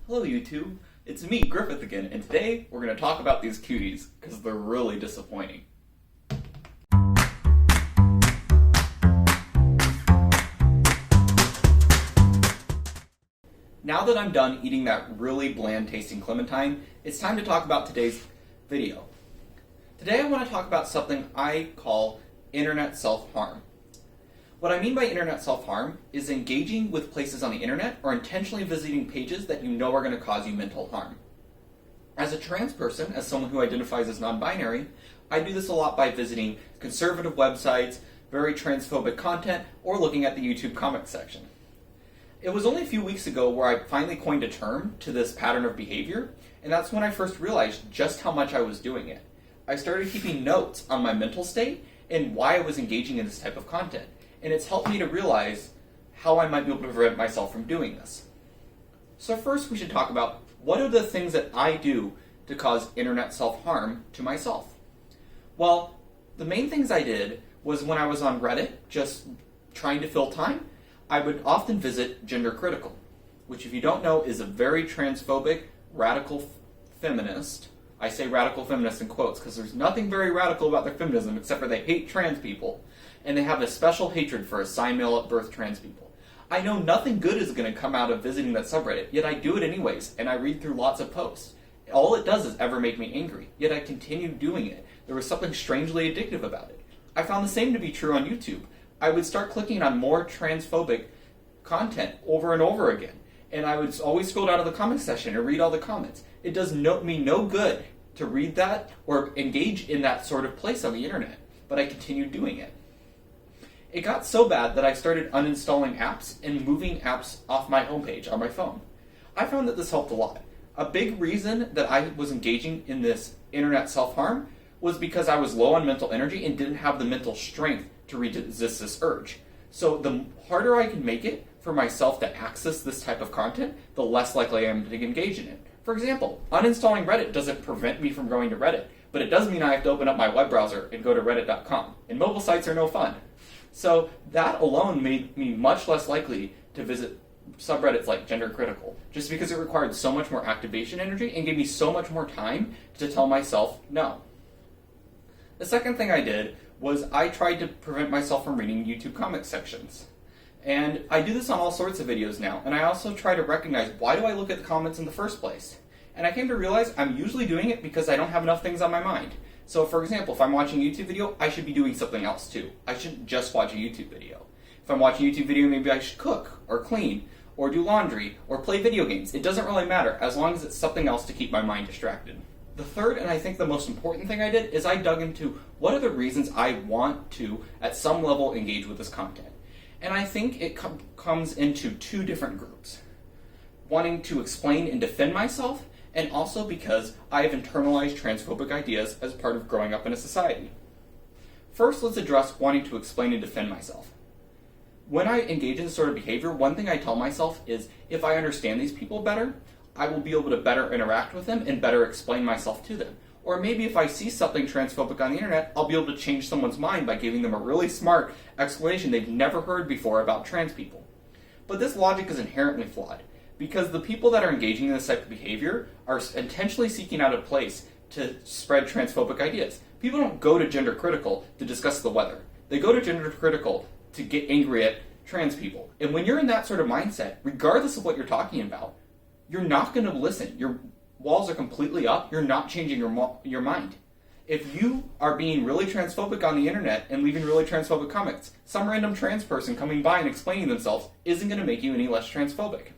Hello YouTube, it's me, Griffith again, and today we're going to talk about these cuties, because they're really disappointing. Now that I'm done eating that really bland tasting clementine, it's time to talk about today's video. Today I want to talk about something I call internet self-harm. What I mean by internet self-harm is engaging with places on the internet or intentionally visiting pages that you know are going to cause you mental harm. As a trans person, as someone who identifies as non-binary, I do this a lot by visiting conservative websites, very transphobic content, or looking at the YouTube comments section. It was only a few weeks ago where I finally coined a term to this pattern of behavior, and that's when I first realized just how much I was doing it. I started keeping notes on my mental state and why I was engaging in this type of content. And it's helped me to realize how I might be able to prevent myself from doing this. So first we should talk about what are the things that I do to cause internet self-harm to myself. Well, the main things I did was when I was on Reddit, just trying to fill time, I would often visit Gender Critical, which if you don't know is a very transphobic, radical feminist. I say radical feminist in quotes because there's nothing very radical about their feminism except for they hate trans people. And they have a special hatred for assigned male at birth trans people. I know nothing good is going to come out of visiting that subreddit, yet I do it anyways, and I read through lots of posts. All it does is ever make me angry, yet I continue doing it. There was something strangely addictive about it. I found the same to be true on YouTube. I would start clicking on more transphobic content over and over again, and I would always scroll down to the comment section and read all the comments. It does me no good to read that or engage in that sort of place on the internet, but I continued doing it. It got so bad that I started uninstalling apps and moving apps off my homepage on my phone. I found that this helped a lot. A big reason that I was engaging in this internet self-harm was because I was low on mental energy and didn't have the mental strength to resist this urge. So the harder I can make it for myself to access this type of content, the less likely I am to engage in it. For example, uninstalling Reddit doesn't prevent me from going to Reddit, but it does mean I have to open up my web browser and go to reddit.com, and mobile sites are no fun. So that alone made me much less likely to visit subreddits like Gender Critical, just because it required so much more activation energy and gave me so much more time to tell myself no. The second thing I did was I tried to prevent myself from reading YouTube comment sections. And I do this on all sorts of videos now, and I also try to recognize why do I look at the comments in the first place. And I came to realize I'm usually doing it because I don't have enough things on my mind. So for example, if I'm watching a YouTube video, I should be doing something else too. I shouldn't just watch a YouTube video. If I'm watching a YouTube video, maybe I should cook, or clean, or do laundry, or play video games. It doesn't really matter, as long as it's something else to keep my mind distracted. The third, and I think the most important thing I did, is I dug into what are the reasons I want to, at some level, engage with this content. And I think it comes into two different groups. Wanting to explain and defend myself, and also because I have internalized transphobic ideas as part of growing up in a society. First, let's address wanting to explain and defend myself. When I engage in this sort of behavior, one thing I tell myself is if I understand these people better, I will be able to better interact with them and better explain myself to them. Or maybe if I see something transphobic on the internet, I'll be able to change someone's mind by giving them a really smart explanation they've never heard before about trans people. But this logic is inherently flawed, because the people that are engaging in this type of behavior are intentionally seeking out a place to spread transphobic ideas. People don't go to Gender Critical to discuss the weather. They go to Gender Critical to get angry at trans people. And when you're in that sort of mindset, regardless of what you're talking about, you're not going to listen. Your walls are completely up. You're not changing your mind. If you are being really transphobic on the internet and leaving really transphobic comments, some random trans person coming by and explaining themselves isn't going to make you any less transphobic.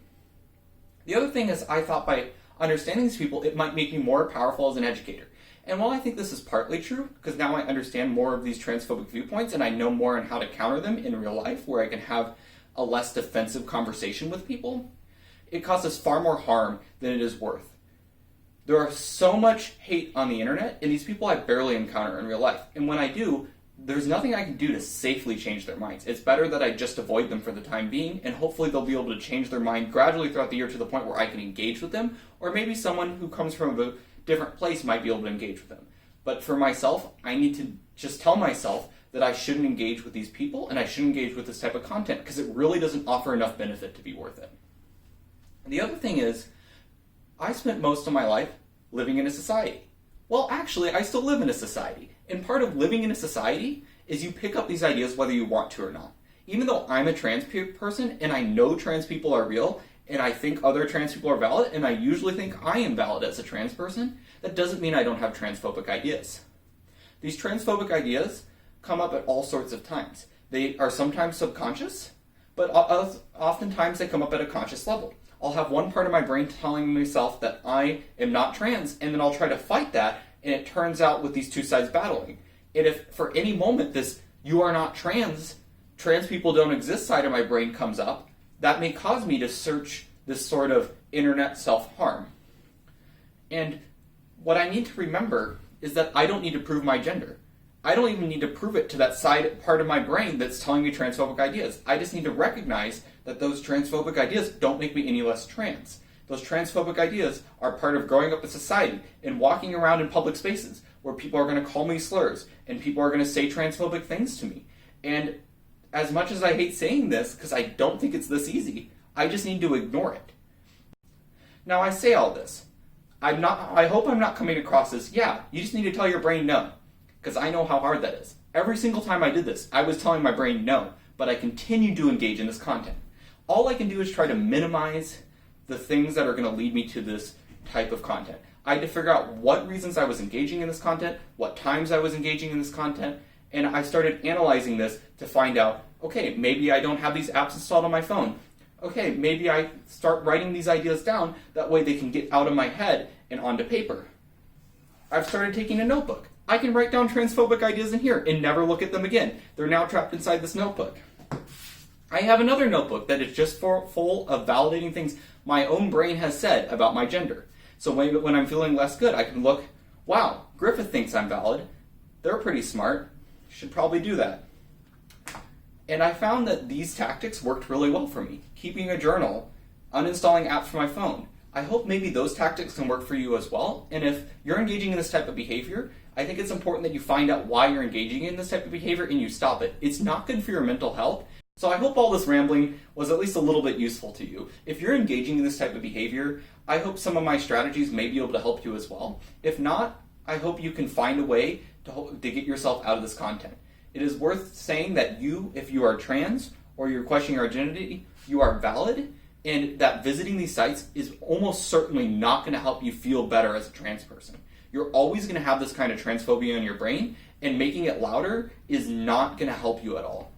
The other thing is I thought by understanding these people, it might make me more powerful as an educator. And while I think this is partly true, because now I understand more of these transphobic viewpoints and I know more on how to counter them in real life, where I can have a less defensive conversation with people, it causes far more harm than it is worth. There are so much hate on the internet, and these people I barely encounter in real life. And when I do, there's nothing I can do to safely change their minds. It's better that I just avoid them for the time being, and hopefully they'll be able to change their mind gradually throughout the year to the point where I can engage with them, or maybe someone who comes from a different place might be able to engage with them. But for myself, I need to just tell myself that I shouldn't engage with these people, and I shouldn't engage with this type of content, because it really doesn't offer enough benefit to be worth it. And the other thing is, I spent most of my life living in a society. Well, actually, I still live in a society. And part of living in a society is you pick up these ideas whether you want to or not. Even though I'm a trans person and I know trans people are real, and I think other trans people are valid, and I usually think I am valid as a trans person, that doesn't mean I don't have transphobic ideas. These transphobic ideas come up at all sorts of times. They are sometimes subconscious, but oftentimes they come up at a conscious level. I'll have one part of my brain telling myself that I am not trans, and then I'll try to fight that, and it turns out with these two sides battling. And if for any moment this "you are not trans people don't exist" side of my brain comes up, that may cause me to search this sort of internet self-harm. And what I need to remember is that I don't need to prove my gender. I don't even need to prove it to that part of my brain that's telling me transphobic ideas. I just need to recognize that those transphobic ideas don't make me any less trans. Those transphobic ideas are part of growing up in society and walking around in public spaces where people are going to call me slurs and people are going to say transphobic things to me. And as much as I hate saying this, because I don't think it's this easy, I just need to ignore it. Now, I say all this. I hope I'm not coming across as, yeah, you just need to tell your brain no, because I know how hard that is. Every single time I did this, I was telling my brain no, but I continued to engage in this content. All I can do is try to minimize the things that are going to lead me to this type of content. I had to figure out what reasons I was engaging in this content, what times I was engaging in this content, and I started analyzing this to find out, okay, maybe I don't have these apps installed on my phone. Okay, maybe I start writing these ideas down, that way they can get out of my head and onto paper. I've started taking a notebook. I can write down transphobic ideas in here and never look at them again. They're now trapped inside this notebook. I have another notebook that is just full of validating things my own brain has said about my gender. So when I'm feeling less good, I can look, wow, Griffith thinks I'm valid. They're pretty smart. Should probably do that. And I found that these tactics worked really well for me. Keeping a journal, uninstalling apps from my phone. I hope maybe those tactics can work for you as well. And if you're engaging in this type of behavior, I think it's important that you find out why you're engaging in this type of behavior and you stop it. It's not good for your mental health. So I hope all this rambling was at least a little bit useful to you. If you're engaging in this type of behavior, I hope some of my strategies may be able to help you as well. If not, I hope you can find a way to get yourself out of this content. It is worth saying that you, if you are trans or you're questioning your identity, you are valid, and that visiting these sites is almost certainly not going to help you feel better as a trans person. You're always going to have this kind of transphobia in your brain, and making it louder is not going to help you at all.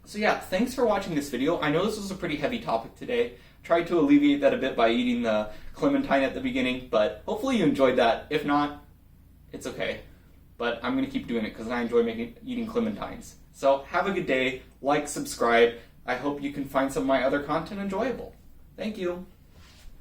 So yeah, thanks for watching this video. I know this was a pretty heavy topic today. Tried to alleviate that a bit by eating the clementine at the beginning, but hopefully you enjoyed that. If not, it's okay. But I'm going to keep doing it because I enjoy eating clementines. So have a good day, like, subscribe. I hope you can find some of my other content enjoyable. Thank you.